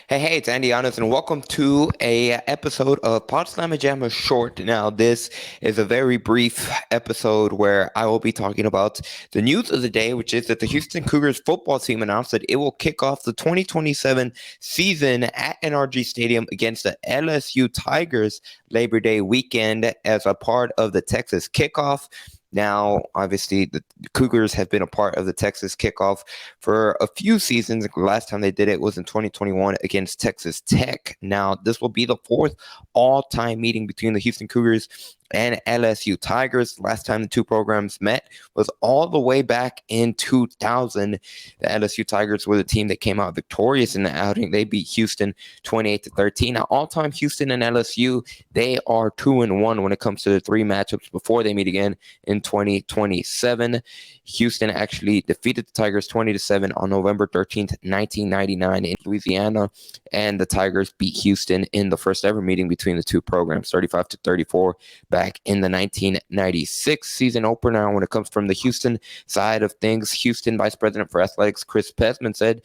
Hey, it's Andy Yanez, and welcome to a episode of Pawd Slama Jama Short. Now, this is a very brief episode where I will be talking about the news of the day, which is that the Houston Cougars football team announced that it will kick off the 2027 season at NRG Stadium against the LSU Tigers Labor Day weekend as a part of the Texas kickoff. Now, obviously, the Cougars have been a part of the Texas kickoff for a few seasons. The last time they did it was in 2021 against Texas Tech. Now, this will be the fourth all-time meeting between the Houston Cougars and LSU Tigers. Last time the two programs met was all the way back in 2000. The LSU Tigers were the team that came out victorious in the outing. They beat Houston 28-13. Now, all-time Houston and LSU, they are 2-1 when it comes to the three matchups before they meet again in 2027. Houston actually defeated the Tigers 20-7 on November 13th, 1999 in Louisiana, and the Tigers beat Houston in the first ever meeting between the two programs, 35-34, back in the 1996 season opener. Now, when it comes from the Houston side of things, Houston Vice President for Athletics Chris Pesman said,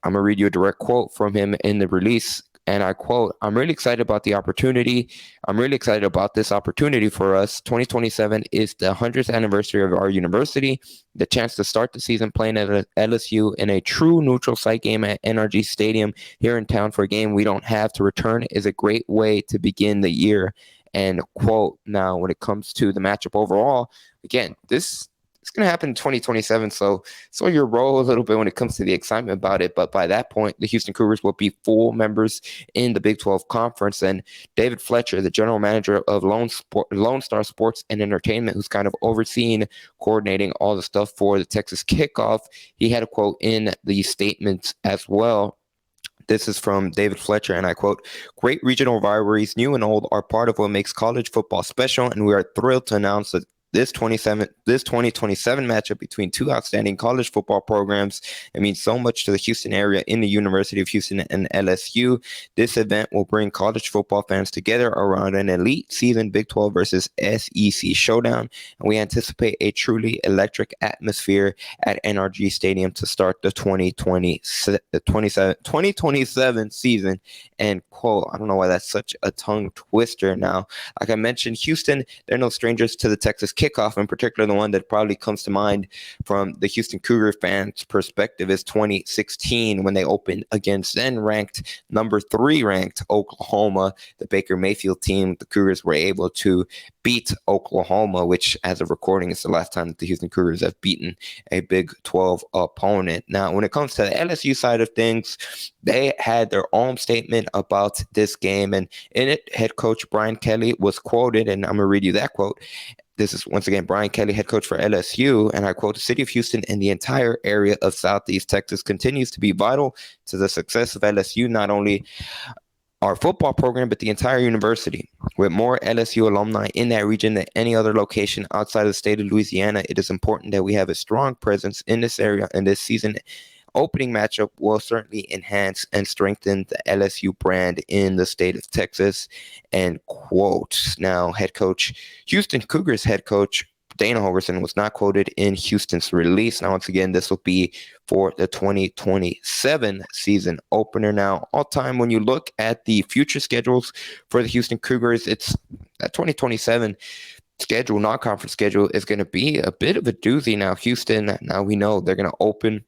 I'm going to read you a direct quote from him in the release. And I quote, I'm really excited about the opportunity. I'm really excited about this opportunity for us. 2027 is the 100th anniversary of our university. The chance to start the season playing at LSU in a true neutral site game at NRG Stadium here in town for a game we don't have to return is a great way to begin the year. And quote, now when it comes to the matchup overall, again, it's going to happen in 2027, so you roll a little bit when it comes to the excitement about it. But by that point, the Houston Cougars will be full members in the Big 12 Conference. And David Fletcher, the general manager of Lone Star Sports and Entertainment, who's kind of overseeing, coordinating all the stuff for the Texas kickoff, he had a quote in the statements as well. This is from David Fletcher, and I quote, great regional rivalries, new and old, are part of what makes college football special, and we are thrilled to announce that this 2027 matchup between two outstanding college football programs. It means so much to the Houston area in the University of Houston and LSU. This event will bring college football fans together around an elite season Big 12 versus SEC showdown, and we anticipate a truly electric atmosphere at NRG Stadium to start the 2027 season. And quote, I don't know why that's such a tongue twister now. Like I mentioned, Houston, they're no strangers to the Texas kickoff, in particular the one that probably comes to mind from the Houston Cougar fans' perspective is 2016 when they opened against then ranked number 3 ranked Oklahoma, the Baker Mayfield team. The Cougars were able to beat Oklahoma, which as of recording is the last time that the Houston Cougars have beaten a Big 12 opponent. Now, when it comes to the LSU side of things, they had their own statement about this game, and in it, head coach Brian Kelly was quoted, and I'm going to read you that quote. This is, once again, Brian Kelly, head coach for LSU, and I quote, the city of Houston and the entire area of Southeast Texas continues to be vital to the success of LSU, not only our football program, but the entire university. With more LSU alumni in that region than any other location outside of the state of Louisiana, it is important that we have a strong presence in this area, and this season opening matchup will certainly enhance and strengthen the LSU brand in the state of Texas. And quote, now Houston Cougars head coach Dana Holgorsen was not quoted in Houston's release. Now, once again, this will be for the 2027 season opener. Now, all time, when you look at the future schedules for the Houston Cougars, it's that 2027 schedule, non-conference schedule, is going to be a bit of a doozy. Now, Houston, now we know they're going to open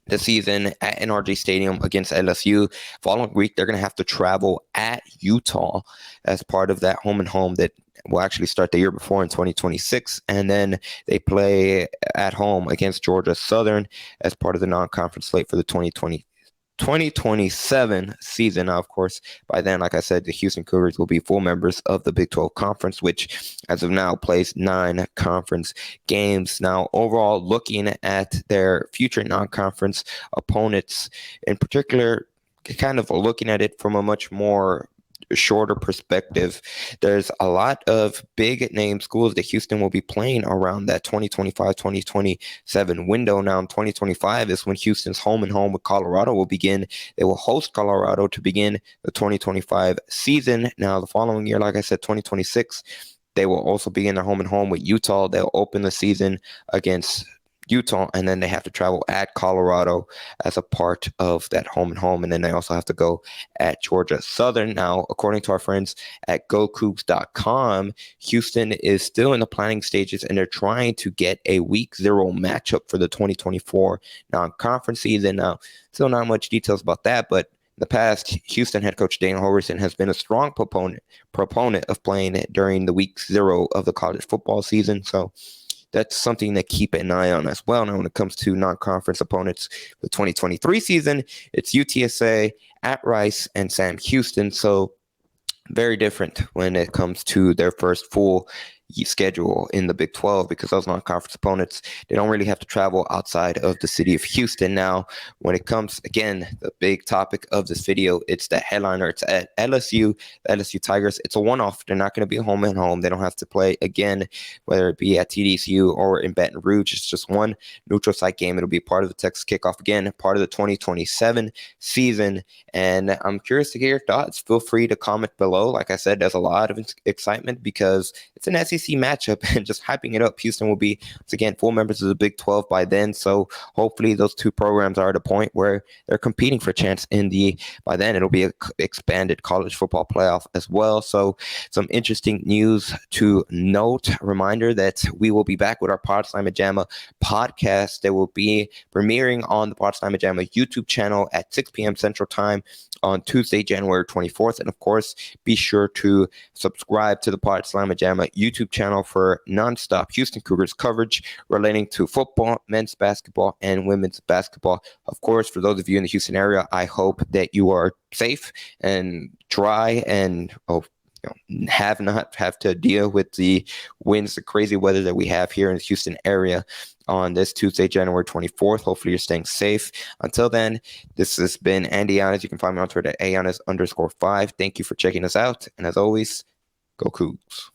the season at NRG Stadium against LSU. Following week, they're going to have to travel at Utah as part of that home and home that will actually start the year before in 2026. And then they play at home against Georgia Southern as part of the non-conference slate for the 2027 season. Now, of course, by then, like I said, the Houston Cougars will be full members of the Big 12 Conference, which as of now plays 9 conference games. Now, overall, looking at their future non-conference opponents, in particular, kind of looking at it from a much more shorter perspective, there's a lot of big name schools that Houston will be playing around that 2025-2027 window. Now in 2025 is when Houston's home and home with Colorado will begin. They will host Colorado to begin the 2025 season. Now the following year, like I said, 2026, they will also begin their home and home with Utah. They'll open the season against Utah, and then they have to travel at Colorado as a part of that home and home, and then they also have to go at Georgia Southern. Now, according to our friends at GoCougs.com, Houston is still in the planning stages, and they're trying to get a Week 0 matchup for the 2024 non-conference season. Now, still not much details about that, but in the past, Houston head coach Dana Holgorsen has been a strong proponent of playing it during the Week 0 of the college football season. So that's something to keep an eye on as well. Now, when it comes to non-conference opponents for the 2023 season, it's UTSA, at Rice, and Sam Houston. So very different when it comes to their first full schedule in the Big 12, because those non-conference opponents, they don't really have to travel outside of the city of Houston. Now, when it comes, again, the big topic of this video, it's the headliner. It's at LSU, the LSU Tigers. It's a one-off. They're not going to be home and home. They don't have to play again, whether it be at TDSU or in Baton Rouge. It's just one neutral site game. It'll be part of the Texas kickoff again, part of the 2027 season. And I'm curious to get your thoughts. Feel free to comment below. Like I said, there's a lot of excitement because it's an SEC matchup, and just hyping it up. Houston will be, once again, full members of the Big 12 by then. So hopefully those two programs are at a point where they're competing for a chance by then it'll be an expanded college football playoff as well. So some interesting news to note. Reminder that we will be back with our Pawd Slama Jama podcast that will be premiering on the Pawd Slama Jama YouTube channel at 6 p.m. Central Time on Tuesday, January 24th. And of course, be sure to subscribe to the Pawd Slama Jama YouTube channel for nonstop Houston Cougars coverage relating to football, men's basketball, and women's basketball. Of course, for those of you in the Houston area, I hope that you are safe and dry and have not have to deal with the winds, the crazy weather that we have here in the Houston area on this Tuesday, January 24th. Hopefully you're staying safe. Until then, this has been Andy Yanez. You can find me on Twitter at Yanez_5. Thank you for checking us out. And as always, go Cougs.